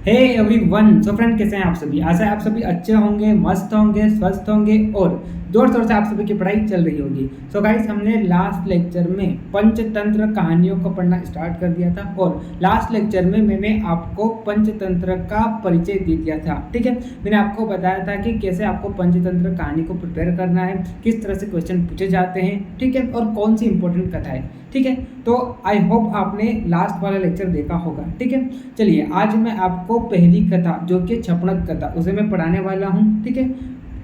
Hey everyone. So friend, कैसे हैं आप सभी? आशा है आप सभी अच्छे होंगे, मस्त होंगे, स्वस्थ होंगे और जोर शोर से आप सभी की पढ़ाई चल रही होगी। सो गाइस, हमने लास्ट लेक्चर में पंचतंत्र कहानियों को पढ़ना स्टार्ट कर दिया था और लास्ट लेक्चर में मैंने आपको पंचतंत्र का परिचय दे दिया था। ठीक है, मैंने आपको बताया था कि कैसे आपको पंचतंत्र कहानी को प्रिपेयर करना है, किस तरह से क्वेश्चन पूछे जाते हैं, ठीक है, और कौन सी इंपॉर्टेंट कथा है। ठीक है, तो आई होप आपने लास्ट वाला लेक्चर देखा होगा। ठीक है, चलिए आज मैं आपको पहली कथा जो कि छपणक कथा उसे मैं पढ़ाने वाला हूँ। ठीक है,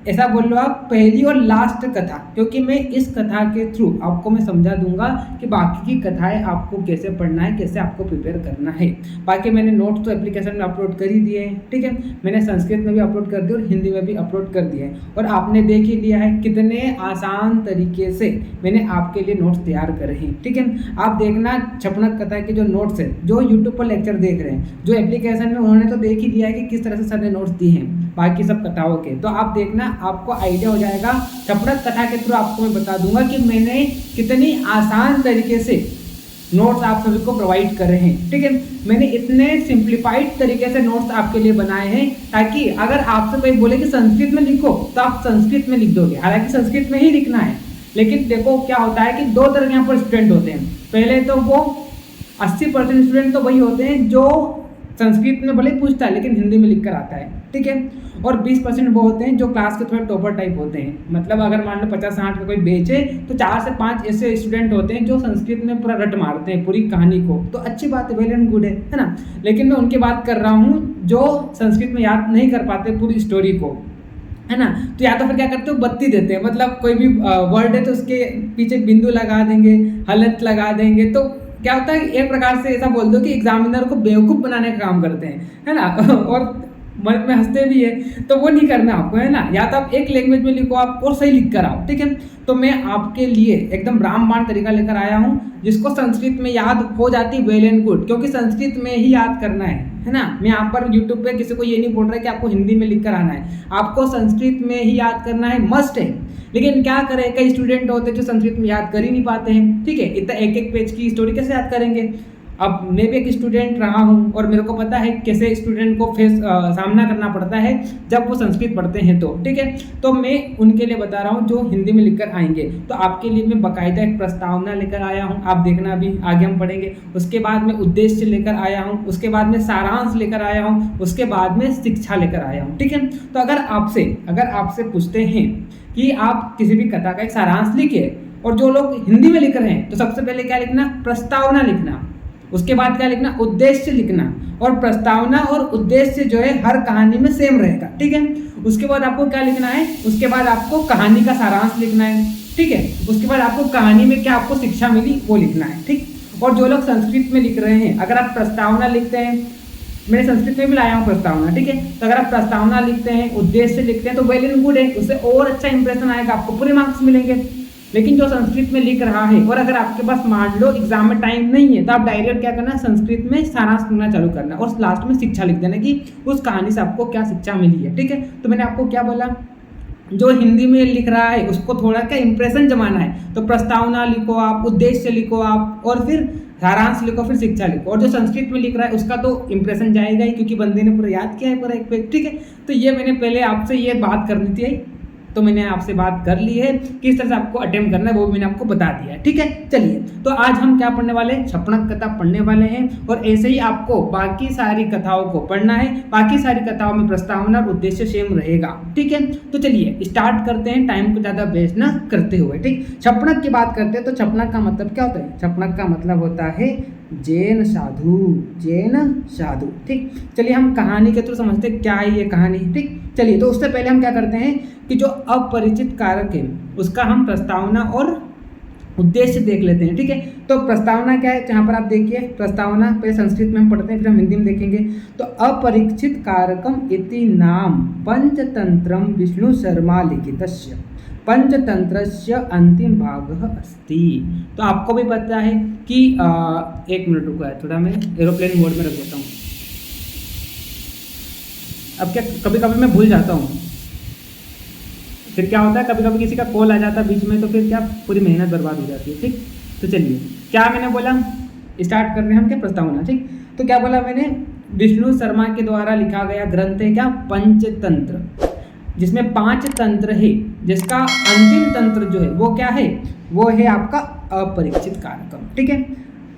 ऐसा बोल लो आप, पहली और लास्ट कथा, क्योंकि मैं इस कथा के थ्रू आपको मैं समझा दूंगा कि बाकी की कथाएं आपको कैसे पढ़ना है, कैसे आपको प्रिपेयर करना है। बाकी मैंने नोट्स तो एप्लीकेशन में अपलोड कर ही दिए हैं। ठीक है, मैंने संस्कृत में भी अपलोड कर दिए और हिंदी में भी अपलोड कर दिए हैं और आपने देख ही लिया है कितने आसान तरीके से मैंने आपके लिए नोट्स तैयार करे हैं। ठीक है, आप देखना छपणक कथा के जो नोट्स है, जो यूट्यूब पर लेक्चर देख रहे हैं, जो एप्लीकेशन में उन्होंने तो देख ही लिया है कि किस तरह से सर ने नोट्स दिए हैं बाकी सब कथाओं के, तो आप देखना आपको आइडिया हो जाएगा। छपणक कथा के थ्रू आपको मैं बता दूंगा कि मैंने कितनी आसान तरीके से नोट्स आप सभी को प्रोवाइड कर रहे हैं। ठीक है, मैंने इतने सिंप्लीफाइड तरीके से नोट्स आपके लिए बनाए हैं ताकि अगर आपसे कोई बोले कि संस्कृत में लिखो तो आप संस्कृत में लिख दोगे। हालांकि संस्कृत में ही लिखना है, लेकिन देखो क्या होता है कि दो तरह के यहाँ पर स्टूडेंट होते हैं। पहले तो वो 80% स्टूडेंट तो वही होते हैं जो संस्कृत में भले पूछता है लेकिन हिंदी में लिख कर आता है। ठीक है, और 20% वो होते हैं जो क्लास के थोड़े टॉपर टाइप होते हैं। मतलब अगर मान लो 50-60 का कोई बेच है तो 4 से 5 ऐसे स्टूडेंट होते हैं जो संस्कृत में पूरा रट मारते हैं पूरी कहानी को। तो अच्छी बात है, वेल एंड गुड है ना। लेकिन मैं उनकी बात कर रहा हूँ जो संस्कृत में याद नहीं कर पाते पूरी स्टोरी को, है ना। तो या तो फिर क्या करते हो, बत्ती देते हैं। मतलब कोई भी वर्ड है तो उसके पीछे बिंदु लगा देंगे, हलत लगा देंगे। तो क्या होता है, एक प्रकार से ऐसा बोल दो कि एग्जामिनर को बेवकूफ़ बनाने का काम करते हैं, है ना। और मन में हंसते भी है, तो वो नहीं करना आपको, है ना। या तो आप एक लैंग्वेज में लिखो आप और सही लिख कर आओ। ठीक है, तो मैं आपके लिए एकदम रामबाण तरीका लेकर आया हूँ जिसको संस्कृत में याद हो जाती, वेल एंड गुड, क्योंकि संस्कृत में ही याद करना है ना। मैं यहाँ पर यूट्यूब पे किसी को ये नहीं बोल रहा है कि आपको हिंदी में लिख कर आना है, आपको संस्कृत में ही याद करना है, मस्ट है। लेकिन क्या करें, कई स्टूडेंट होते हैं जो संस्कृत में याद कर ही नहीं पाते हैं। ठीक है, इतना एक एक पेज की स्टोरी कैसे याद करेंगे। अब मैं भी एक स्टूडेंट रहा हूँ और मेरे को पता है कैसे स्टूडेंट को सामना करना पड़ता है जब वो संस्कृत पढ़ते हैं। तो ठीक है, तो मैं उनके लिए बता रहा हूँ जो हिंदी में लिखकर आएंगे। तो आपके लिए मैं बाकायदा एक प्रस्तावना लेकर आया हूँ, आप देखना अभी आगे हम पढ़ेंगे। उसके बाद में उद्देश्य लेकर आया हूँ, उसके बाद में सारांश लेकर आया हूँ, उसके बाद में शिक्षा लेकर आया हूँ। ठीक है, तो अगर आपसे पूछते हैं कि आप किसी भी कथा का एक सारांश लिखिए, और जो लोग हिंदी में लिख रहे हैं तो सबसे पहले क्या लिखना, प्रस्तावना लिखना। उसके बाद क्या लिखना, उद्देश्य लिखना। और प्रस्तावना और उद्देश्य जो है हर कहानी में सेम रहेगा। ठीक है, उसके बाद आपको क्या लिखना है, उसके बाद आपको कहानी का सारांश लिखना है। ठीक है, उसके बाद आपको कहानी में क्या आपको शिक्षा मिली वो लिखना है। ठीक, और जो लोग संस्कृत में लिख रहे हैं, अगर आप प्रस्तावना लिखते हैं, मैंने संस्कृत में भी लाया हूँ प्रस्तावना। ठीक है, तो अगर आप प्रस्तावना लिखते हैं, उद्देश्य लिखते हैं तो वेल एंड गुड है, उससे और अच्छा इंप्रेशन आएगा, आपको पूरे मार्क्स मिलेंगे। लेकिन जो संस्कृत में लिख रहा है और अगर आपके पास मान लो एग्जाम में टाइम नहीं है तो आप डायरेक्ट क्या करना, संस्कृत में सारांश लिखना चालू करना और लास्ट में शिक्षा लिख देना कि उस कहानी से आपको क्या शिक्षा मिली है। ठीक है, तो मैंने आपको क्या बोला, जो हिंदी में लिख रहा है उसको थोड़ा क्या इंप्रेशन जमाना है, तो प्रस्तावना लिखो आप, उद्देश्य लिखो आप, और फिर सारांश लिखो, फिर शिक्षा लिखो। और जो संस्कृत में लिख रहा है उसका तो इंप्रेशन जाएगा ही, क्योंकि बंदे ने पूरा याद किया है पूरा एक पेज। ठीक है, तो ये मैंने पहले आपसे ये बात करनी थी, तो मैंने आपसे बात कर ली है, किस तरह से आपको अटेम्प्ट करना है वो भी मैंने आपको बता दिया है। ठीक है, चलिए तो आज हम क्या पढ़ने वाले हैं, छपणक कथा पढ़ने वाले हैं। और ऐसे ही आपको बाकी सारी कथाओं को पढ़ना है, बाकी सारी कथाओं में प्रस्तावना और उद्देश्य सेम रहेगा। ठीक है, तो चलिए स्टार्ट करते हैं, टाइम को ज़्यादा वेस्ट ना करते हुए। ठीक, छपणक की बात करते हैं तो छपणक का मतलब क्या होता है, छपणक का मतलब होता है जैन साधु, जैन साधु। ठीक, चलिए हम कहानी के थ्रू समझते हैं क्या है ये कहानी। ठीक, चलिए तो उससे पहले हम क्या करते हैं कि जो अपरिचित कारक है उसका हम प्रस्तावना और उद्देश्य देख लेते हैं। ठीक है, तो प्रस्तावना क्या है, जहाँ पर आप देखिए प्रस्तावना पहले संस्कृत में हम पढ़ते हैं फिर हम हिंदी में देखेंगे। तो अपरिचित कारकम इति नाम पंचतंत्रम विष्णु शर्मा लिखितस्य पंचतंत्रस्य अंतिम भागः अस्ति। तो आपको भी पता है कि एक मिनट रुको है, थोड़ा मैं एरोप्लेन मोड में रख देता हूँ। अब क्या कभी कभी मैं भूल जाता हूँ, फिर क्या होता है कभी कभी किसी का कॉल आ जाता है बीच में, तो फिर क्या पूरी मेहनत बर्बाद हो जाती है। ठीक, तो चलिए क्या मैंने बोला, स्टार्ट कर रहे हैं हम क्या, प्रस्तावना। ठीक, तो क्या बोला मैंने, विष्णु शर्मा के द्वारा लिखा गया ग्रंथ है क्या, पंचतंत्र, जिसमें 5 तंत्र है, जिसका अंतिम तंत्र जो है वो क्या है, वो है आपका अपरिचित कारकम। ठीक है,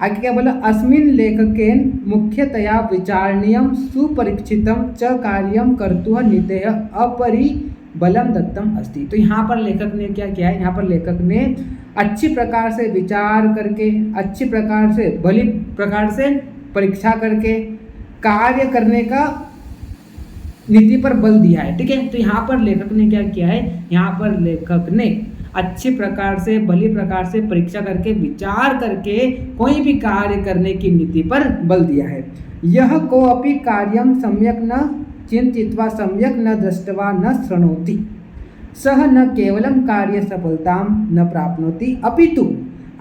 आगे क्या बोला, अस्मिन् लेखकेन मुख्यतया विचारणीयम सुपरीक्षितम च कार्यम कर्तुः नीतेः अपरिबलम दत्तम अस्ति। तो यहाँ पर लेखक ने क्या किया है, यहाँ पर लेखक ने अच्छी प्रकार से विचार करके, अच्छी प्रकार से भली प्रकार से परीक्षा करके कार्य करने का नीति पर बल दिया है। ठीक है, तो यहाँ पर लेखक ने क्या किया है, यहाँ पर लेखक ने अच्छी प्रकार से भली प्रकार से परीक्षा करके विचार करके कोई भी कार्य करने की नीति पर बल दिया है। यह कोऽपि कार्यं सम्यक् न चिंतित्वा सम्यक् न दृष्ट्वा न शृणोति सह न केवलं कार्य सफलतां न प्राप्नोति अपितु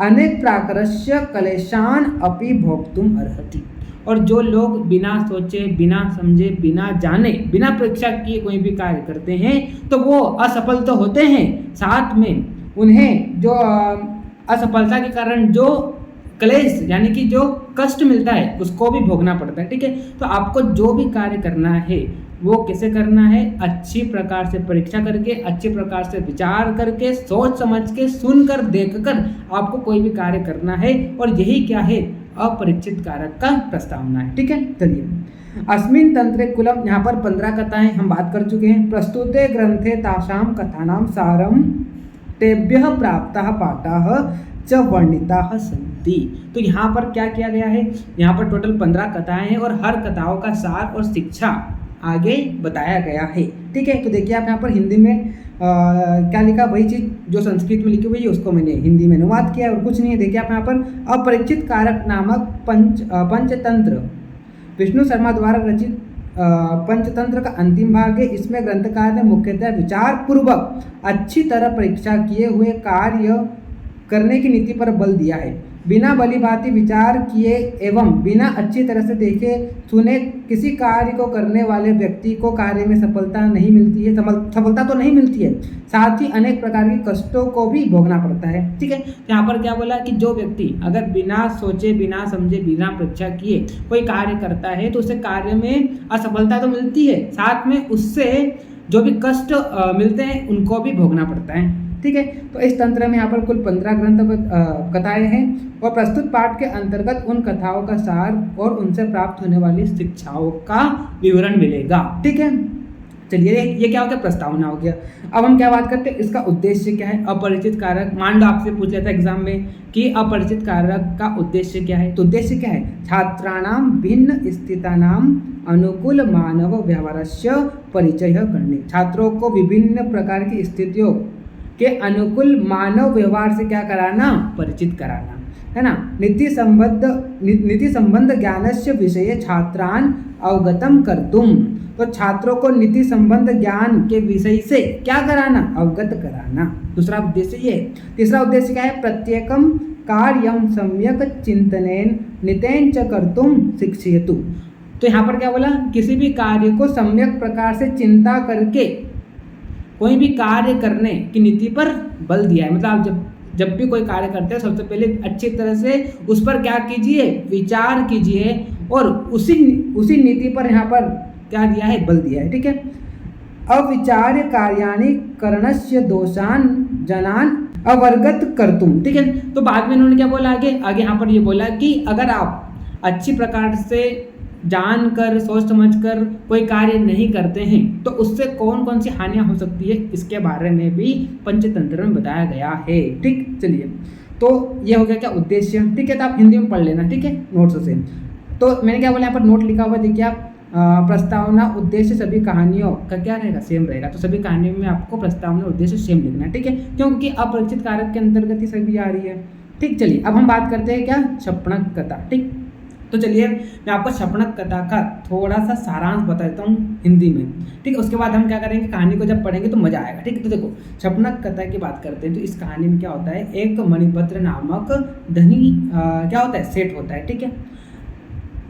अनेक प्राकारस्य क्लेशान् अपि भोक्तुम् अर्हति। और जो लोग बिना सोचे, बिना समझे, बिना जाने, बिना परीक्षा किए कोई भी कार्य करते हैं तो वो असफल तो होते हैं, साथ में उन्हें जो असफलता के कारण जो क्लेश यानी कि जो कष्ट मिलता है उसको भी भोगना पड़ता है। ठीक है, तो आपको जो भी कार्य करना है वो कैसे करना है, अच्छी प्रकार से परीक्षा करके, अच्छी प्रकार से विचार करके, सोच समझ के, सुनकर, देखकर आपको कोई भी कार्य करना है। और यही क्या है, अपरिचित कारक का प्रस्तावना है। ठीक है, चलिए अस्मिन् तंत्रे कुलम, यहाँ पर 15 कथाएं हम बात कर चुके हैं। प्रस्तुते ग्रंथे तासां कथानां सारं तेभ्यः प्राप्ताः पाठाः च वर्णिताः सन्ति। तो यहाँ पर क्या किया गया है, यहाँ पर टोटल 15 कथाएं हैं और हर कथाओं का सार और शिक्षा आगे बताया गया है। ठीक है, तो देखिए आप यहाँ पर हिंदी में क्या लिखा, वही चीज़ जो संस्कृत में लिखी हुई है उसको मैंने हिंदी में अनुवाद किया है और कुछ नहीं है। देखिए आप यहाँ पर अपरिचित कारक नामक पंचतंत्र विष्णु शर्मा द्वारा रचित पंचतंत्र का अंतिम भाग है। इसमें ग्रंथकार ने मुख्यतः विचार पूर्वक अच्छी तरह परीक्षा किए हुए कार्य करने की नीति पर बल दिया है। बिना भली भांति विचार किए एवं बिना अच्छी तरह से देखे सुने किसी कार्य को करने वाले व्यक्ति को कार्य में सफलता नहीं मिलती है, सफलता तो नहीं मिलती है, साथ ही अनेक प्रकार के कष्टों को भी भोगना पड़ता है। ठीक है, यहाँ पर क्या बोला कि जो व्यक्ति अगर बिना सोचे, बिना समझे, बिना परीक्षा किए कोई कार्य करता है तो उसे कार्य में असफलता तो मिलती है, साथ में उससे जो भी कष्ट मिलते हैं उनको भी भोगना पड़ता है। ठीक है, तो इस तंत्र में यहाँ पर कुल 15 ग्रंथ कथाएं हैं और प्रस्तुत पाठ के अंतर्गत उन कथाओं का सार और उनसे प्राप्त होने वाली शिक्षाओं का विवरण मिलेगा। ठीक है, चलिए ये क्या हो गया, प्रस्तावना हो गया। अब हम क्या बात करते हैं, इसका उद्देश्य क्या है। अपरिचित कारक, मान लो आपसे पूछ लेता एग्जाम में कि अपरिचित कारक का उद्देश्य क्या है, तो उद्देश्य क्या है, छात्राणां भिन्न स्थितानां अनुकूल मानव व्यवहारस्य परिचय करने। छात्रों को विभिन्न प्रकार की स्थितियों के अनुकूल मानव व्यवहार से क्या कराना, परिचित कराना, है ना। नीति संबंध ज्ञानस्य विषये छात्रान् अवगतम कर्तुम। तो छात्रों को नीति संबंध ज्ञान के विषय से क्या कराना, अवगत कराना। दूसरा उद्देश्य ये। तीसरा उद्देश्य क्या है, प्रत्येकम कार्यम सम्यक चिंतनेन नितेन च कर्तुम शिक्षयतु। तो यहाँ पर क्या बोला, किसी भी कार्य को सम्यक प्रकार से चिंता करके कोई भी कार्य करने की नीति पर बल दिया है। मतलब आप जब भी कोई कार्य करते हैं सबसे पहले अच्छी तरह से उस पर क्या कीजिए, विचार कीजिए और उसी नीति पर यहाँ पर क्या दिया है, बल दिया है। ठीक है, अविचार्य कार्याणि करणस्य दोषान जनान अवर्गत कर्तुम। ठीक है, तो बाद में इन्होंने क्या बोला, आगे यहाँ पर ये बोला कि अगर आप अच्छी प्रकार से जानकर, सोच समझकर कोई कार्य नहीं करते हैं तो उससे कौन कौन सी हानियां हो सकती है, इसके बारे में भी पंचतंत्र में बताया गया है। ठीक, चलिए तो ये हो गया क्या, उद्देश्य। ठीक है, तो आप हिंदी में पढ़ लेना, ठीक है, नोट्स से। तो मैंने क्या बोला, यहाँ पर नोट लिखा हुआ देखिए आप, प्रस्तावना उद्देश्य सभी कहानियों का क्या रहेगा, सेम रहेगा। तो सभी कहानियों में आपको प्रस्तावना उद्देश्य सेम लिखना है। ठीक है, क्योंकि अपरिचित कारक के अंतर्गत ही सभी आ रही है। ठीक, चलिए अब हम बात करते हैं क्या, क्षपणक कथा। ठीक, तो चलिए मैं आपको क्षपणक कथा का थोड़ा सा सारांश बता देता हूँ हिंदी में। ठीक है, उसके बाद हम क्या करेंगे, कहानी को जब पढ़ेंगे तो मजा आएगा। ठीक है, तो देखो क्षपणक कथा की बात करते हैं तो इस कहानी में क्या होता है, एक मणिभद्र नामक धनी क्या होता है, सेठ होता है। ठीक है,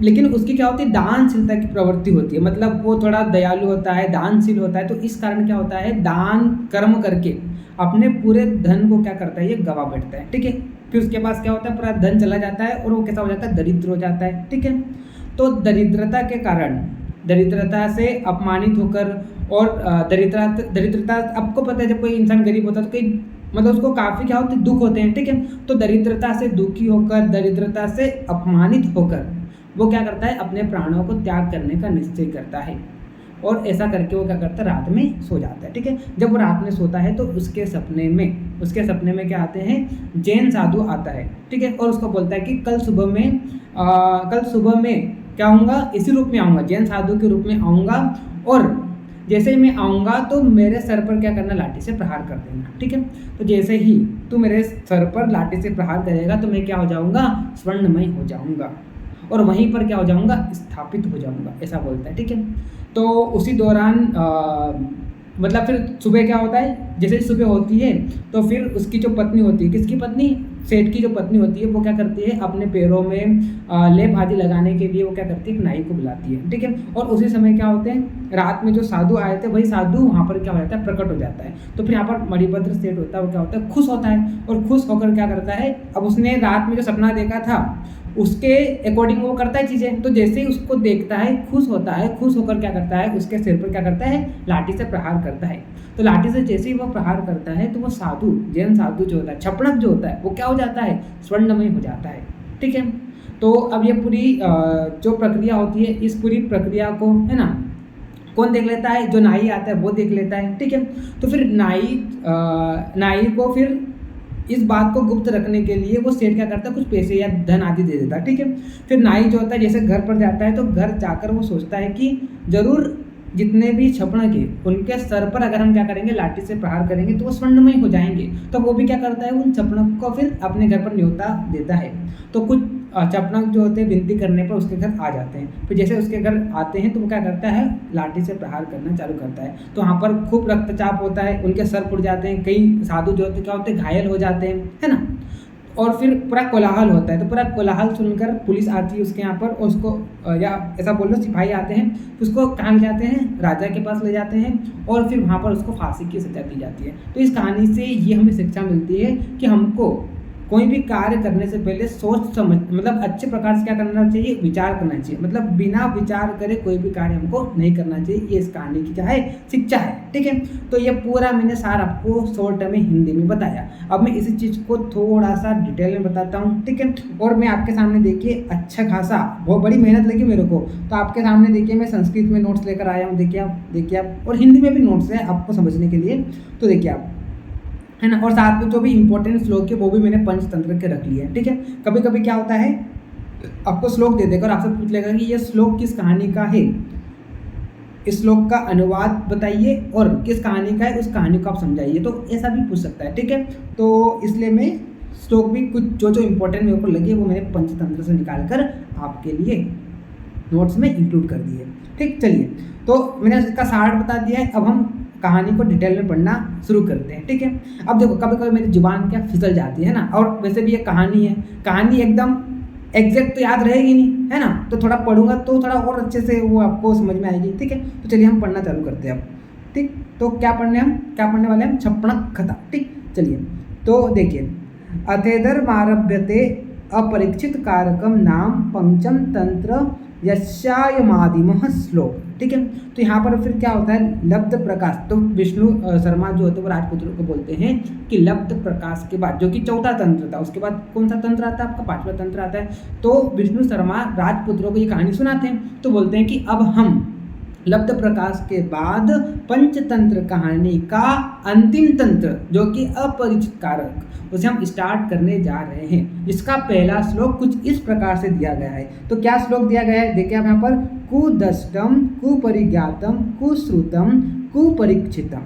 लेकिन उसकी क्या होती है, दानशीलता की प्रवृत्ति होती है। मतलब वो थोड़ा दयालु होता है, दानशील होता है। तो इस कारण क्या होता है, दान कर्म करके अपने पूरे धन को क्या करता है, ये गवा बैठता है। ठीक है, फिर उसके पास क्या होता है, पूरा धन चला जाता है और वो कैसा हो जाता है, दरिद्र हो जाता है। ठीक है, तो दरिद्रता के कारण, दरिद्रता से अपमानित होकर और दरिद्रता आपको पता है जब कोई इंसान गरीब होता है तो कोई मतलब उसको काफ़ी क्या होते दुख होते हैं, ठीक है। तो दरिद्रता से दुखी होकर, दरिद्रता से अपमानित होकर वो क्या करता है, अपने प्राणों को त्याग करने का निश्चय करता है। और ऐसा करके वो क्या करता है, रात में सो जाता है, ठीक है। जब वो रात में सोता है तो उसके सपने में क्या आते हैं, जैन साधु आता है, ठीक है। और उसको बोलता है कि कल सुबह में क्या आऊँगा, इसी रूप में आऊँगा, जैन साधु के रूप में आऊँगा, और जैसे ही मैं आऊँगा तो मेरे सर पर क्या करना, लाठी से प्रहार कर देना, ठीक है। तो जैसे ही तू मेरे सर पर लाठी से प्रहार करेगा तो मैं क्या हो जाऊँगा, स्वर्णमय हो जाऊँगा, और वहीं पर क्या हो जाऊँगा, स्थापित हो जाऊँगा, ऐसा बोलता है, ठीक है। तो उसी दौरान मतलब फिर सुबह क्या होता है, जैसे सुबह होती है तो फिर उसकी जो पत्नी होती है, किसकी पत्नी, सेठ की जो पत्नी होती है, वो क्या करती है, अपने पैरों में लेप आदि लगाने के लिए वो क्या करती है, एक नाई को बुलाती है, ठीक है। और उसी समय क्या होते हैं, रात में जो साधु आए थे वही साधु वहाँ पर क्या हो जाता है, प्रकट हो जाता है। तो फिर यहाँ पर मणिभद्र सेठ होता है, वो क्या होता है, खुश होता है, और खुश होकर क्या करता है, अब उसने रात में जो सपना देखा था उसके अकॉर्डिंग वो करता है चीज़ें। तो जैसे ही उसको देखता है, खुश होता है, खुश होकर क्या करता है, उसके सिर पर क्या करता है, लाठी से प्रहार करता है। तो लाठी से जैसे ही वो प्रहार करता है तो वो साधु, जैन साधु जो होता है, छपणक जो होता है, वो क्या हो जाता है, स्वर्णमय हो जाता है, ठीक है। तो अब ये पूरी जो प्रक्रिया होती है, इस पूरी प्रक्रिया को है ना कौन देख लेता है, जो नाई आता है वो देख लेता है, ठीक है। तो फिर नाई को फिर इस बात को गुप्त रखने के लिए वो सेठ क्या करता है, कुछ पैसे या धन आदि दे देता है, ठीक है। फिर नाई जो होता है जैसे घर पर जाता है तो घर जाकर वो सोचता है कि जरूर जितने भी छपणक है उनके सर पर अगर हम क्या करेंगे, लाठी से प्रहार करेंगे तो वो स्वर्णमय हो जाएंगे। तो वो भी क्या करता है, उन छपणक को फिर अपने घर पर न्योता देता है। तो कुछ छपणक जो होते हैं विनती करने पर उसके घर आ जाते हैं। फिर जैसे उसके घर आते हैं तो वो क्या करता है, लाठी से प्रहार करना चालू करता है। तो वहाँ पर खूब रक्तचाप होता है, उनके सर फूट जाते हैं, कई साधु जो होते क्या होते हैं, घायल हो जाते हैं, है ना। और फिर पूरा कोलाहल होता है। तो पूरा कोलाहल सुनकर पुलिस आती है उसके यहाँ पर, और उसको या ऐसा बोल लो सिपाही आते हैं, उसको कहाँ ले जाते हैं, राजा के पास ले जाते हैं, और फिर वहाँ पर उसको फांसी की सजा दी जाती है। तो इस कहानी से ये हमें शिक्षा मिलती है कि हमको कोई भी कार्य करने से पहले सोच समझ, मतलब अच्छे प्रकार से क्या करना चाहिए, विचार करना चाहिए। मतलब बिना विचार करे कोई भी कार्य हमको नहीं करना चाहिए। ये इस कहानी की क्या है, शिक्षा है, ठीक है। तो ये पूरा मैंने सार आपको शॉर्ट में हिंदी में बताया। अब मैं इसी चीज़ को थोड़ा सा डिटेल में बताता हूँ, ठीक है। और मैं आपके सामने देखिए अच्छा खासा, बहुत बड़ी मेहनत लगी मेरे को, तो आपके सामने देखिए मैं संस्कृत में नोट्स लेकर आया हूँ। देखिए आप, और हिंदी में भी नोट्स है आपको समझने के लिए, तो देखिए आप, है ना। और साथ में जो भी इंपॉर्टेंट श्लोक है वो भी मैंने पंचतंत्र के रख लिए हैं, ठीक है। कभी कभी क्या होता है, आपको श्लोक दे देकर आपसे पूछ लेगा कि ये श्लोक किस कहानी का है, इस श्लोक का अनुवाद बताइए और किस कहानी का है, उस कहानी को आप समझाइए। तो ऐसा भी पूछ सकता है, ठीक है। तो इसलिए मैं श्लोक भी कुछ जो इंपॉर्टेंट मेरे को लगे वो मैंने पंचतंत्र से निकाल कर आपके लिए नोट्स में इंक्लूड कर दिए, ठीक। चलिए, तो मैंने इसका सार बता दिया है। अब हम कहानी को डिटेल में पढ़ना शुरू करते हैं, ठीक है। अब देखो कभी कभी मेरी जुबान क्या फिसल जाती है ना, और वैसे भी ये कहानी है, कहानी एकदम एग्जैक्ट तो याद रहेगी नहीं, है ना। तो थोड़ा पढ़ूंगा तो थोड़ा और अच्छे से वो आपको समझ में आएगी, ठीक है। तो चलिए हम पढ़ना चालू करते हैं अब, ठीक। तो क्या पढ़ने वाले हम, छपणक कथा, ठीक। चलिए, तो देखिए, अथेदर्मारभ्यते अपरीक्षित कारकम नाम पंचम तंत्र यस्यायमादिमः श्लोक, ठीक है। तो यहाँ पर फिर क्या होता है, लब्ध प्रकाश। तो विष्णु शर्मा जो होते हैं वो राजपुत्रों को बोलते हैं कि लब्ध प्रकाश के बाद, जो कि चौथा तंत्र था, उसके बाद कौन सा तंत्र आता है, आपका पांचवा तंत्र आता है। तो विष्णु शर्मा राजपुत्रों को ये कहानी सुनाते हैं, तो बोलते हैं कि अब हम लब्ध प्रकाश के बाद पंचतंत्र कहानी का अंतिम तंत्र, जो कि अपरिचित कारक, उसे हम स्टार्ट करने जा रहे हैं। इसका पहला श्लोक कुछ इस प्रकार से दिया गया है। तो क्या श्लोक दिया गया है, देखिए आप यहाँ पर, कुदष्टम कुपरिज्ञातम कुश्रुतम कुपरीक्षितम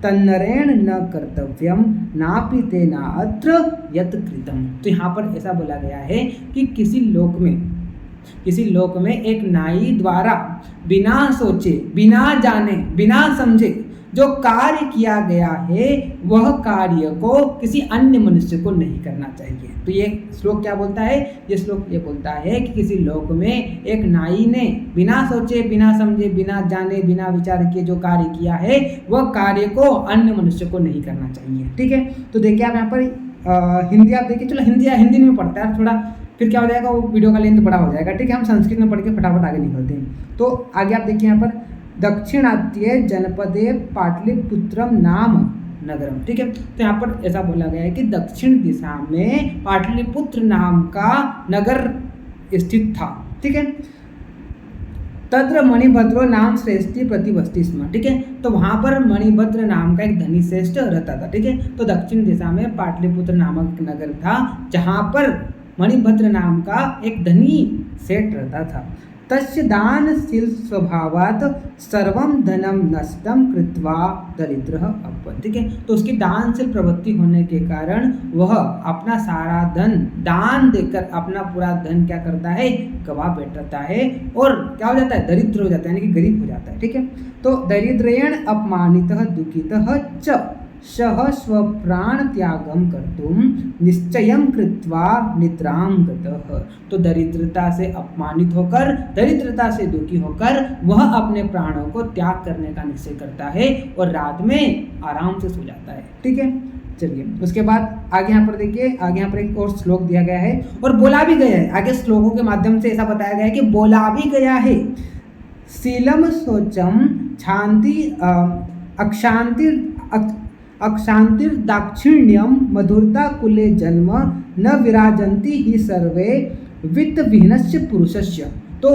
तन्नरेण न कर्तव्यम नापि तेना अत्र यत् कृतम। तो यहाँ पर ऐसा बोला गया है कि किसी लोक में एक नाई द्वारा बिना सोचे, बिना जाने, बिना समझे जो कार्य किया गया है वह कार्य को किसी अन्य मनुष्य को नहीं करना चाहिए। तो ये श्लोक क्या बोलता है, ये श्लोक ये बोलता है कि किसी लोक में एक नाई ने बिना सोचे, बिना समझे, बिना जाने, बिना विचार किए जो कार्य किया है वह कार्य को अन्य मनुष्य को नहीं करना चाहिए, ठीक है। तो देखिए आप यहाँ पर हिंदी आप देखिए, चलो हिंदी में पढ़ता है, थोड़ा फिर क्या हो जाएगा, वो वीडियो का लेंथ बड़ा हो जाएगा। ठीक है, हम संस्कृत में पढ़ के फटाफट आगे निकलते हैं। तो आगे आप देखिए यहाँ पर दक्षिणात्य जनपदे पाटलिपुत्रम नाम नगरम। ठीक है, तो यहाँ पर ऐसा बोला गया है कि दक्षिण दिशा में पाटलिपुत्र नाम का नगर स्थित था। ठीक है, तत्र मणिभद्रो नाम श्रेष्ठी प्रतिवस्ती स्म। ठीक है, तो वहाँ पर मणिभद्र नाम का एक धनी श्रेष्ठ रहता था। ठीक है, तो दक्षिण दिशा में पाटलिपुत्र नामक नगर था जहाँ पर मणिभद्र नाम का एक धनी सेठ रहता था। तस्य दानशील स्वभावात् सर्वं धनम नष्टम कृत्वा दरिद्रः अभवत्। ठीक है, तो उसकी दानशील प्रवृत्ति होने के कारण वह अपना सारा धन दान देकर अपना पूरा धन क्या करता है, गवा बैठता है और क्या हो जाता है, दरिद्र हो जाता है, यानी कि गरीब हो जाता है। ठीक है, तो दरिद्रेण अपमानितः दुखितः च सह स्वप्राण त्यागम कर्तुम निश्चयं कृत्वा निद्रां गतः। तो दरिद्रता से अपमानित होकर, दरिद्रता से दुखी होकर वह अपने प्राणों को त्याग करने का निश्चय करता है और रात में आराम से सो जाता है। ठीक है, चलिए उसके बाद आगे यहाँ पर देखिए, आगे यहाँ पर एक और श्लोक दिया गया है और बोला भी गया है। आगे श्लोकों के माध्यम से ऐसा बताया गया है कि बोला भी गया है, शीलम शौचम शांति अक्षांतिर दाक्षिण्यम मधुरता कुले जन्म न विराजन्ति ही सर्वे वित्त विहीनस्य पुरुषस्य। तो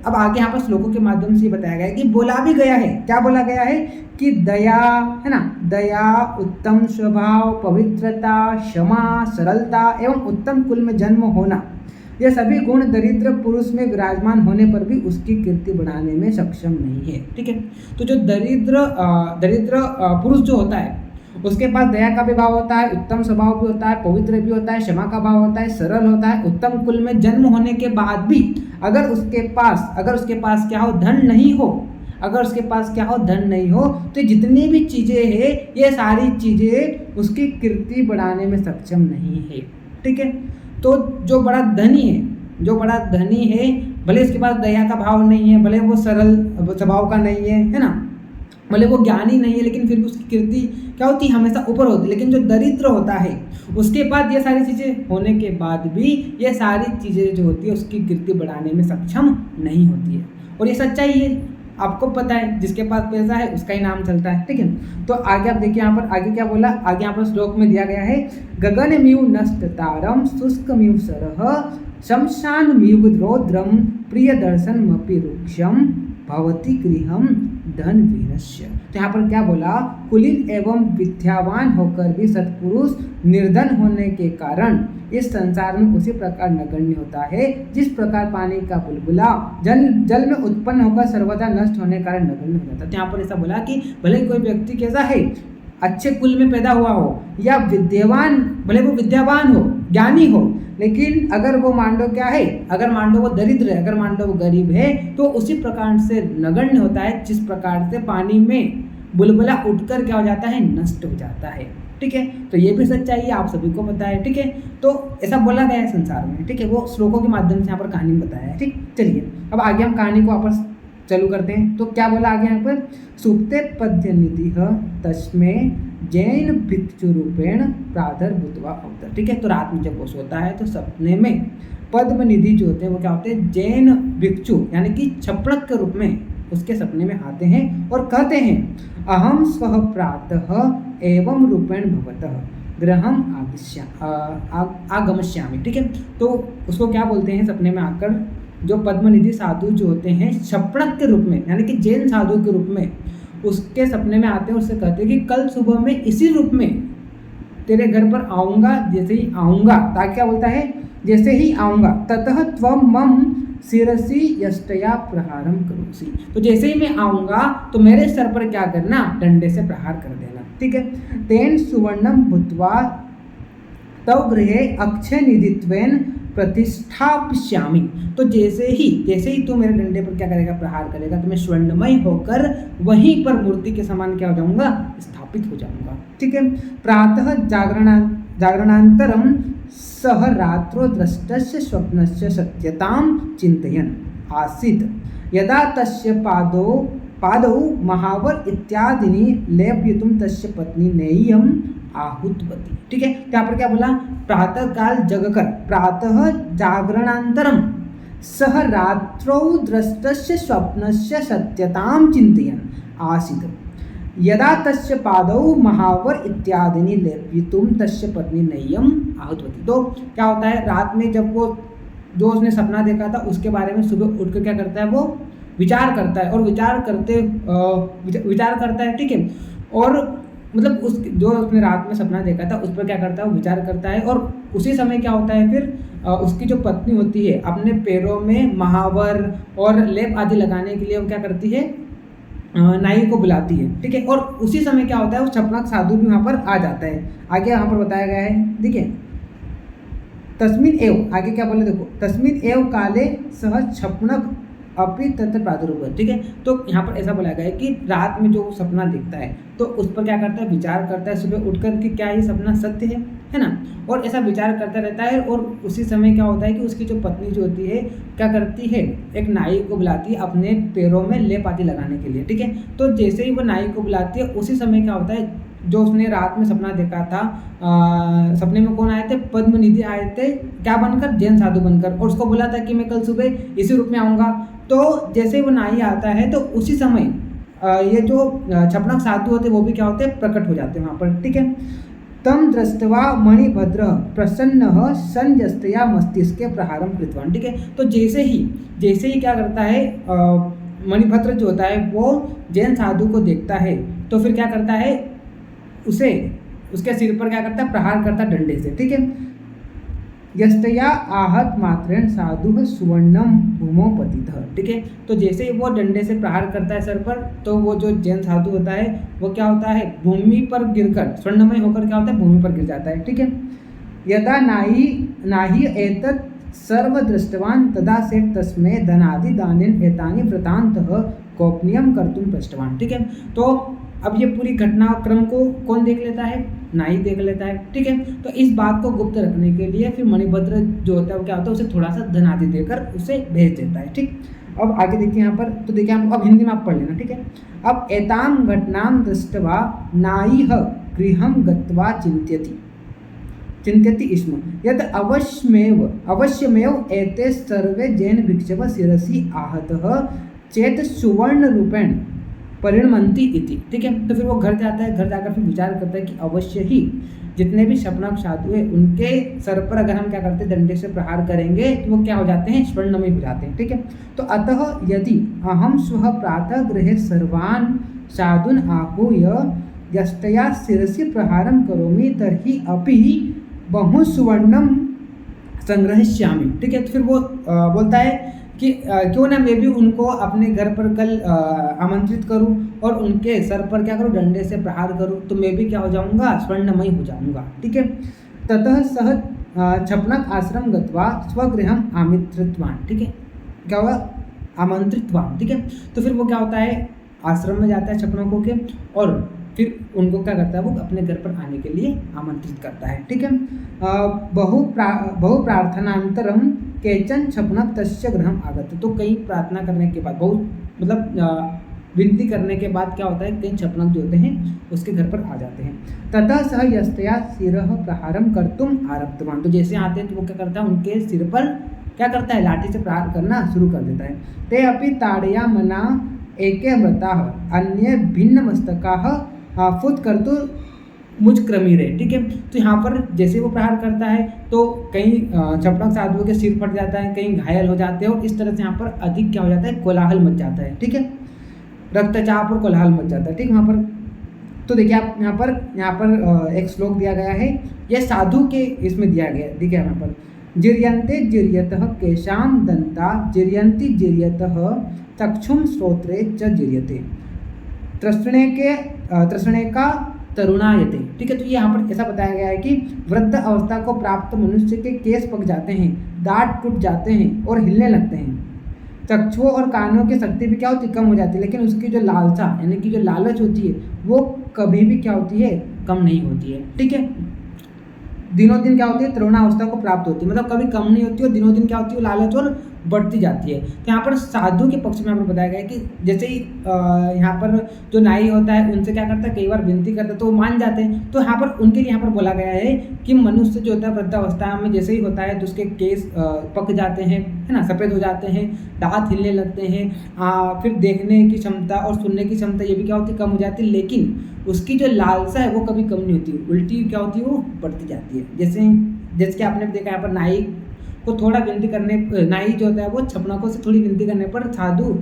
अब आगे यहाँ पर श्लोकों के माध्यम से बताया गया है कि बोला भी गया है, क्या बोला गया है कि दया है ना, दया, उत्तम स्वभाव, पवित्रता, क्षमा, सरलता एवं उत्तम कुल में जन्म होना, ये सभी गुण दरिद्र पुरुष में विराजमान होने पर भी उसकी कीर्ति बढ़ाने में सक्षम नहीं है। ठीक है, तो जो दरिद्र पुरुष जो होता है उसके पास दया का भी भाव होता है, उत्तम स्वभाव भी होता है, पवित्र भी होता है, क्षमा का भाव होता है, सरल होता है, उत्तम कुल में जन्म होने के बाद भी अगर उसके पास क्या हो, धन नहीं हो, अगर उसके पास क्या हो, धन नहीं हो, तो जितनी भी चीज़ें हैं ये सारी चीज़ें उसकी कीर्ति बढ़ाने में सक्षम नहीं है। ठीक है, तो जो बड़ा धनी है, भले इसके पास दया का भाव नहीं है, भले वो सरल स्वभाव का नहीं है ना, भले वो ज्ञानी नहीं है, लेकिन फिर भी उसकी कीर्ति क्या होती है, हमेशा ऊपर होती है। लेकिन जो दरिद्र होता है उसके बाद ये सारी चीज़ें होने के बाद भी ये सारी चीज़ें जो होती है उसकी कीर्ति बढ़ाने में सक्षम नहीं होती है। और ये सच्चाई है, आपको पता है, जिसके पास पैसा है उसका ही नाम चलता है। ठीक है, तो आगे आप देखिए यहाँ पर आगे क्या बोला, आगे यहाँ पर श्लोक में दिया गया है, गगनमिव नष्ट तारम शुष्कमिव सरह शमशानमिव रौद्रम प्रिय दर्शनमपि रुक्षम भवति गृहम धन वीरस्य। तो यहाँ पर क्या बोला, कुलीन एवं विद्यावान होकर भी सत्पुरुष निर्धन होने के कारण इस संसार में उसी प्रकार नगण्य होता है जिस प्रकार पानी का बुलबुला जल में उत्पन्न होकर सर्वदा नष्ट होने के कारण नगण्य हो जाता है। तो यहाँ पर ऐसा बोला कि भले कोई व्यक्ति कैसा है, अच्छे कुल में पैदा हुआ हो या विद्यावान, भले वो विद्यावान हो, ज्ञानी हो, लेकिन अगर वो मान लो क्या है, अगर मान लो वो दरिद्र है, अगर मान लो वो गरीब है, तो उसी प्रकार से नगण्य होता है जिस प्रकार से पानी में बुलबुला उठकर क्या हो जाता है, नष्ट हो जाता है। ठीक है, तो ये भी सच्चाई है, आप सभी को पता है। ठीक है, तो ऐसा बोला गया है संसार में। ठीक है, वो श्लोकों के माध्यम से यहाँ पर कहानी में बताया है। ठीक, चलिए अब आगे हम कहानी को वापस चालू करते हैं। तो क्या बोला आगे यहाँ पर, सुप्ते पद्य निधि तस्मे जैन भिक्षु रूपेण प्रादुर्भूत्वा अवतर। ठीक है, तो रात में जब वो सोता है तो सपने में पद्म निधि जो होते हैं वो क्या होते हैं, जैन भिक्षु यानी कि छपड़क के रूप में उसके सपने में आते हैं और कहते हैं, अहम स्वः प्रातः एवं रूपेण भवतः गृहम आगमस्यामि। ठीक है, तो उसको क्या बोलते हैं, सपने में आकर जो पद्मनिधि साधु जो होते हैं छपड़क के रूप में यानी कि जैन साधु के रूप में उसके सपने में आते हैं, उससे कहते हैं कि कल सुबह में इसी रूप में तेरे घर पर आऊँगा, जैसे ही आऊँगा, ताकि क्या बोलता है, जैसे ही आऊँगा, ततः त्वं मम शिरसि यष्टया प्रहारम करोसि। तो जैसे ही मैं आऊँगा तो मेरे सर पर क्या करना, डंडे से प्रहार कर देना। ठीक है, तेन सुवर्णम भूत्वा तव गृहे अक्षय निधित्वेन प्रतिष्ठापयामि। तो जैसे ही तू मेरे डंडे पर क्या करेगा, प्रहार करेगा, तो मैं स्वर्णमय होकर वहीं पर मूर्ति के समान क्या हो जाऊंगा, स्थापित हो जाऊंगा। ठीक है, प्रातः जागरणांतरम सह रात्रो दृष्टस्य स्वप्नस्य सत्यतां चिंतयन् आसीत् यदा तस्य पादो पादौ महावर इत्यादिनी लेपयितुं तस्य पत्नी नेय्यम् आहूतवती। ठीक है, तो यहाँ पर क्या बोला, प्रातः काल जगकर प्रातः जागरणानन्तरं सह रात्रौ दृष्टस्य स्वप्नस्य सत्यतां चिन्तयन् आसीत्। यदा तस्य पादौ महावर इत्यादिनी लेपयितुं तस्य पत्नी नेय्यम् आहूतवती। तो क्या होता है, रात में जब वो जो उसने सपना देखा था उसके बारे में सुबह उठकर क्या करता है, वो विचार करता है और विचार करता है। ठीक है, और मतलब उस जो उसने रात में सपना देखा था उस पर क्या करता है, वो विचार करता है। और उसी समय क्या होता है, फिर उसकी जो पत्नी होती है अपने पैरों में महावर और लेप आदि लगाने के लिए वो क्या करती है, नाई को बुलाती है। ठीक है, और उसी समय क्या होता है, वो छपनक साधु भी वहाँ पर आ जाता है। आगे यहाँ पर बताया गया है, देखिए तस्मिन एव, आगे क्या बोले देखो, तस्मिन एव काले सह छपनक अपि तत्र प्रादुर्भूत। ठीक है, तो यहाँ पर ऐसा बोला गया है कि रात में जो सपना देखता है तो उस पर क्या करता है, विचार करता है सुबह उठकर कि क्या ये सपना सत्य है ना, और ऐसा विचार करता रहता है। और उसी समय क्या होता है कि उसकी जो पत्नी जो होती है क्या करती है, एक नाई को बुलाती है अपने पैरों में लेप आदि लगाने के लिए। ठीक है, तो जैसे ही वो नाई को बुलाती है उसी समय क्या होता है, जो उसने रात में सपना देखा था, सपने में कौन आए थे, पद्मनिधि आए थे, क्या बनकर, जैन साधु बनकर, और उसको बोला था कि मैं कल सुबह इसी रूप में आऊँगा। तो जैसे ही वो नाई आता है तो उसी समय ये जो छपनक साधु होते वो भी क्या होते हैं, प्रकट हो जाते हैं वहाँ पर। ठीक है, तम दृष्ट्वा मणिभद्र प्रसन्न संजस्तया मस्तिष्के प्रहारम कृतवान। ठीक है, तो जैसे ही क्या करता है, मणिभद्र जो होता है वो जैन साधु को देखता है तो फिर क्या करता है, उसके सिर पर क्या करता है, प्रहार करता है डंडे से। ठीक है, यस्तया आहत मात्रेण साधु सुवर्णम भूमौ पतितः। ठीक है, तो जैसे ही वो डंडे से प्रहार करता है सर पर, तो वो जो जैन साधु होता है वो क्या होता है, भूमि पर गिरकर स्वर्णमय होकर क्या होता है, भूमि पर गिर जाता है। ठीक है, यदा नाही एतत् सर्व दृष्टवान तदा से तस्मै धनादि दानेन एतानि वृतान्तः गोपनीयम कर्तुम पृष्टवान। ठीक है, तो अब ये पूरी घटनाक्रम को कौन देख लेता है, नाई देख लेता है। ठीक है, तो इस बात को गुप्त रखने के लिए फिर मणिभद्र जो होता है वो क्या होता है, उसे थोड़ा सा धन आदि देकर उसे भेज देता है। ठीक, अब आगे देखिए यहाँ पर, तो देखिए हम अब हिंदी में आप पढ़ लेना। ठीक है, अब एतां घटनां दृष्ट्वा नाईह गृहं गत्वा चिंत्यति स्म यत् अवश्यमेव एते सर्वे जैन भिक्षव शिरसि आहतः चेत सुवर्ण रूपेण परिणमंती इति। ठीक है, तो फिर वो घर जाता है, घर जाकर फिर विचार करता है कि अवश्य ही जितने भी छपनक साधु है उनके सर पर अगर हम क्या करते हैं, डंडे से प्रहार करेंगे तो वो क्या हो जाते हैं, स्वर्णमय हो जाते हैं। ठीक है, तो अतः यदि अहम स्वः प्रातः गृहे सर्वान् साधून् आहूय यस्तया शिरसि प्रहारं करोमि तर्हि अपि बहु सुवर्णम संग्रहिष्यामि। ठीक है, तो फिर वो बोलता है कि क्यों ना मैं भी उनको अपने घर पर कल आमंत्रित करूं और उनके सर पर क्या करूं, डंडे से प्रहार करूं, तो मैं भी क्या हो जाऊंगा, स्वर्णमयी हो जाऊंगा। ठीक है, ततः सह छपनक आश्रम गत्वा स्वगृहम आमंत्रितवान। ठीक है, क्या हुआ, आमंत्रितवान। ठीक है, तो फिर वो क्या होता है, आश्रम में जाता है छपनकों के और फिर उनको क्या करता है, वो अपने घर पर आने के लिए आमंत्रित करता है। ठीक है, बहु प्रार्थनांतरम केचन छपनक तस्य गृहम आगत। तो कई प्रार्थना करने के बाद, बहुत मतलब विनती करने के बाद क्या होता है, कई छपनक जो होते हैं उसके घर पर आ जाते हैं। ततः सह यस्तया शिरः प्रहारम कर्तुम आरब्धवान। तो जैसे आते हैं तो वो क्या करता है, उनके सिर पर क्या करता है, लाठी से प्रहार करना शुरू कर देता है। ते अपि ताड़या मना एके व्रताः अन्ये भिन्न मस्तकाः फुत कर्तु मुझ क्रमीरे। ठीक है, तो यहाँ पर जैसे वो प्रहार करता है तो कई छपनक साधुओं के सिर फट जाता है, कहीं घायल हो जाते हैं और इस तरह से यहाँ पर अधिक क्या हो जाता है, कोलाहल मच जाता है। ठीक है, रक्तचाप और कोलाहल मच जाता है। ठीक, वहाँ पर तो देखिए आप यहाँ पर एक श्लोक दिया गया है, यह साधु के इसमें दिया गया, देखिए यहाँ पर जिर्यन्ते जिर्यतः केशाम दंता जिर्यन्ति जिर्यतः चक्षुम श्रोत्रे च जिर्यते तृष्णे का तरुणायते। ठीक है, तो यहाँ पर ऐसा बताया गया है कि वृद्ध अवस्था को प्राप्त मनुष्य के केस पक जाते हैं, दांत टूट जाते हैं और हिलने लगते हैं, चक्षुओं और कानों की शक्ति भी क्या होती है, कम हो जाती है, लेकिन उसकी जो लालसा यानी कि जो लालच होती है वो कभी भी क्या होती है, कम नहीं होती है। ठीक है, दिनों दिन क्या होती है, तरुणावस्था को प्राप्त होती है, मतलब कभी कम नहीं होती और दिनों दिन क्या होती है, लालच और बढ़ती जाती है। तो यहाँ पर साधु के पक्ष में यहाँ पर बताया गया है कि जैसे ही यहाँ पर जो नाई होता है उनसे क्या करता है, कई बार विनती करता है तो वो मान जाते हैं। तो यहाँ पर उनके लिए यहाँ पर बोला गया है कि मनुष्य जो होता है वृद्धावस्था में जैसे ही होता है तो उसके केस पक जाते हैं, है ना, सफ़ेद हो जाते हैं, दांत हिलने लगते हैं, फिर देखने की क्षमता और सुनने की क्षमता ये भी क्या होती है, कम हो जाती है। लेकिन उसकी जो लालसा है वो कभी कम नहीं होती, उल्टी क्या होती है, वो बढ़ती जाती है। जैसे कि आपने देखा यहाँ पर नाई को थोड़ा विनती करने, नाई जो होता है वो छपनकों से थोड़ी विनती करने पर साधु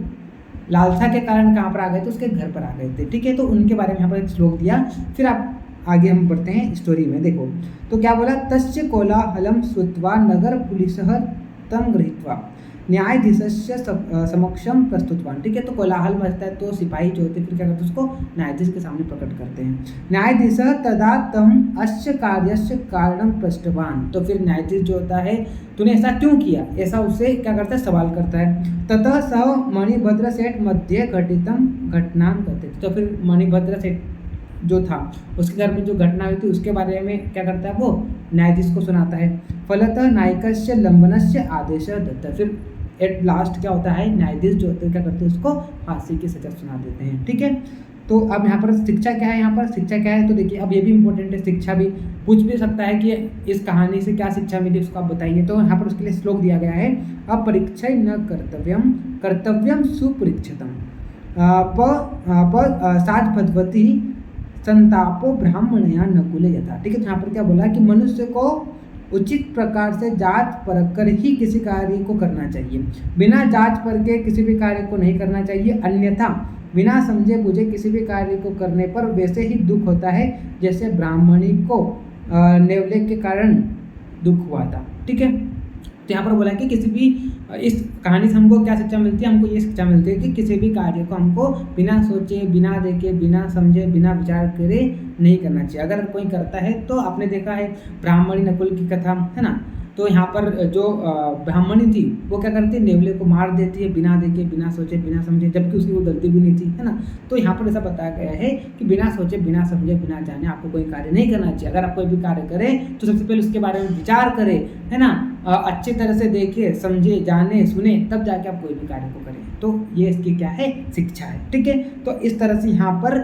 लालसा के कारण कहाँ पर आ गए थे, उसके घर पर आ गए थे। ठीक है, तो उनके बारे में यहाँ पर एक श्लोक दिया। फिर आप आगे हम बढ़ते हैं स्टोरी में। देखो तो क्या बोला, तस्य कोलाहलम श्रुत्वा नगर पुलिसः तं गृहीत्वा न्यायाधीशस्य समक्षम प्रस्तुतवान। ठीक है, तो कोलाहल मचता है तो सिपाही जो होते हैं फिर क्या करते हैं, उसको न्यायाधीश के सामने प्रकट करते हैं। न्यायाधीश तदा तम अस्य कार्यस्य कारणम पृष्ठवान। तो फिर न्यायाधीश जो होता है, तूने ऐसा क्यों किया, ऐसा उससे क्या करता है, सवाल करता है। ततः स मणिभद्र सेठ मध्य घटितम घटनाम कहते। तो फिर मणिभद्र सेठ जो था उसके घर में जो घटना हुई थी उसके बारे में क्या करता है, वो न्यायाधीश को सुनाता है। फलतः नायिकस्य लंबनस्य आदेश दत्त। फिर एट लास्ट क्या होता है, न्यायाधीश जो होते हैं क्या करते हैं, उसको फांसी की सजा सुना देते हैं। ठीक है, तो अब यहाँ पर शिक्षा क्या है, यहाँ पर शिक्षा क्या है, तो देखिए अब ये भी इंपॉर्टेंट है, शिक्षा भी पूछ भी सकता है कि इस कहानी से क्या शिक्षा मिली उसको आप बताइए। तो यहाँ पर उसके लिए श्लोक दिया गया है, अपरीक्षा न कर्तव्यम कर्तव्यम सुपरीक्षितम साध भगवती संतापो ब्राह्मणया नकुल यथा। ठीक है, तो यहाँ पर क्या बोला कि मनुष्य को उचित प्रकार से जांच परख कर ही किसी कार्य को करना चाहिए, बिना जांच परख के किसी भी कार्य को नहीं करना चाहिए। अन्यथा बिना समझे बुझे किसी भी कार्य को करने पर वैसे ही दुख होता है जैसे ब्राह्मणी को नेवले के कारण दुख हुआ था। ठीक है, तो यहाँ पर बोला कि किसी भी इस कहानी से हमको क्या शिक्षा मिलती है, हमको ये शिक्षा मिलती है कि किसी भी कार्य को हमको बिना सोचे, बिना देखे, बिना समझे, बिना विचार करे नहीं करना चाहिए। अगर कोई करता है तो आपने देखा है ब्राह्मणी नकुल की कथा, है ना, तो यहाँ पर जो ब्राह्मणी थी वो क्या करती है, नेवले को मार देती है बिना देखे, बिना सोचे, बिना समझे, जबकि उसकी वो गलती भी नहीं थी, है ना। तो यहाँ पर ऐसा बताया गया है कि बिना सोचे, बिना समझे, बिना जाने आपको कोई कार्य नहीं करना चाहिए। अगर आप कोई भी कार्य करें तो सबसे पहले उसके बारे में विचार करें, है ना, अच्छी तरह से देखे, समझे, जाने, सुने, तब जाके आप कोई भी कार्य को करें। तो ये इसकी क्या है, शिक्षा है। ठीक है, तो इस तरह से यहाँ पर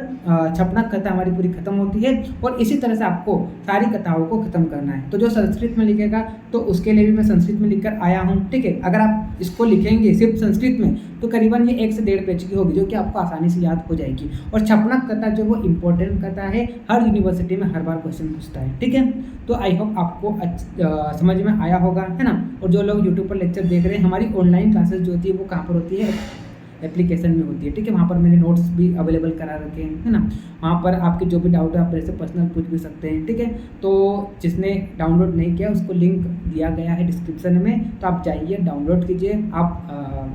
छपनक कथा हमारी पूरी खत्म होती है और इसी तरह से आपको सारी कथाओं को खत्म करना है। तो जो संस्कृत में लिखेगा तो उसके लिए भी मैं संस्कृत में लिखकर आया हूँ। ठीक है, अगर आप इसको लिखेंगे सिर्फ संस्कृत में तो करीबन ये 1 से 1.5 पेज की होगी, जो कि आपको आसानी से याद हो जाएगी। और छपनक कथा जो वो इम्पोर्टेंट कथा है, हर यूनिवर्सिटी में हर बार क्वेश्चन पूछता है। ठीक है, तो आई होप आपको समझ में आया होगा, है ना। और जो लोग यूट्यूब पर लेक्चर देख रहे हैं, हमारी ऑनलाइन क्लासेस जो होती है वो कहाँ पर होती है, एप्लीकेशन में होती है। ठीक है, वहाँ पर मैंने नोट्स भी अवेलेबल करा रखे हैं, है ना। वहाँ पर आपके जो भी डाउट है आप मेरे से पर्सनल पूछ भी सकते हैं। ठीक है, तो जिसने डाउनलोड नहीं किया उसको लिंक दिया गया है डिस्क्रिप्शन में, तो आप जाइए डाउनलोड कीजिए। आप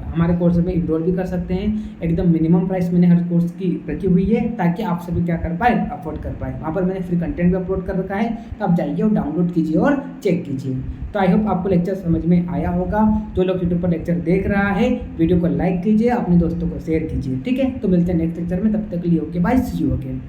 हमारे कोर्स में इनरोल भी कर सकते हैं। एकदम मिनिमम प्राइस मैंने हर कोर्स की रखी हुई है ताकि आप सभी क्या कर पाए, अफोर्ड कर पाए। वहाँ पर मैंने फ्री कंटेंट भी अपलोड कर रखा है, तो आप जाइए और डाउनलोड कीजिए और चेक कीजिए। तो आई होप आपको लेक्चर समझ में आया होगा। जो लोग यूट्यूब पर लेक्चर देख रहा है वीडियो को लाइक कीजिए, अपने दोस्तों को शेयर कीजिए। ठीक है, तो मिलते हैं नेक्स्ट लेक्चर में, तब तक के लिए okay bye, see you again.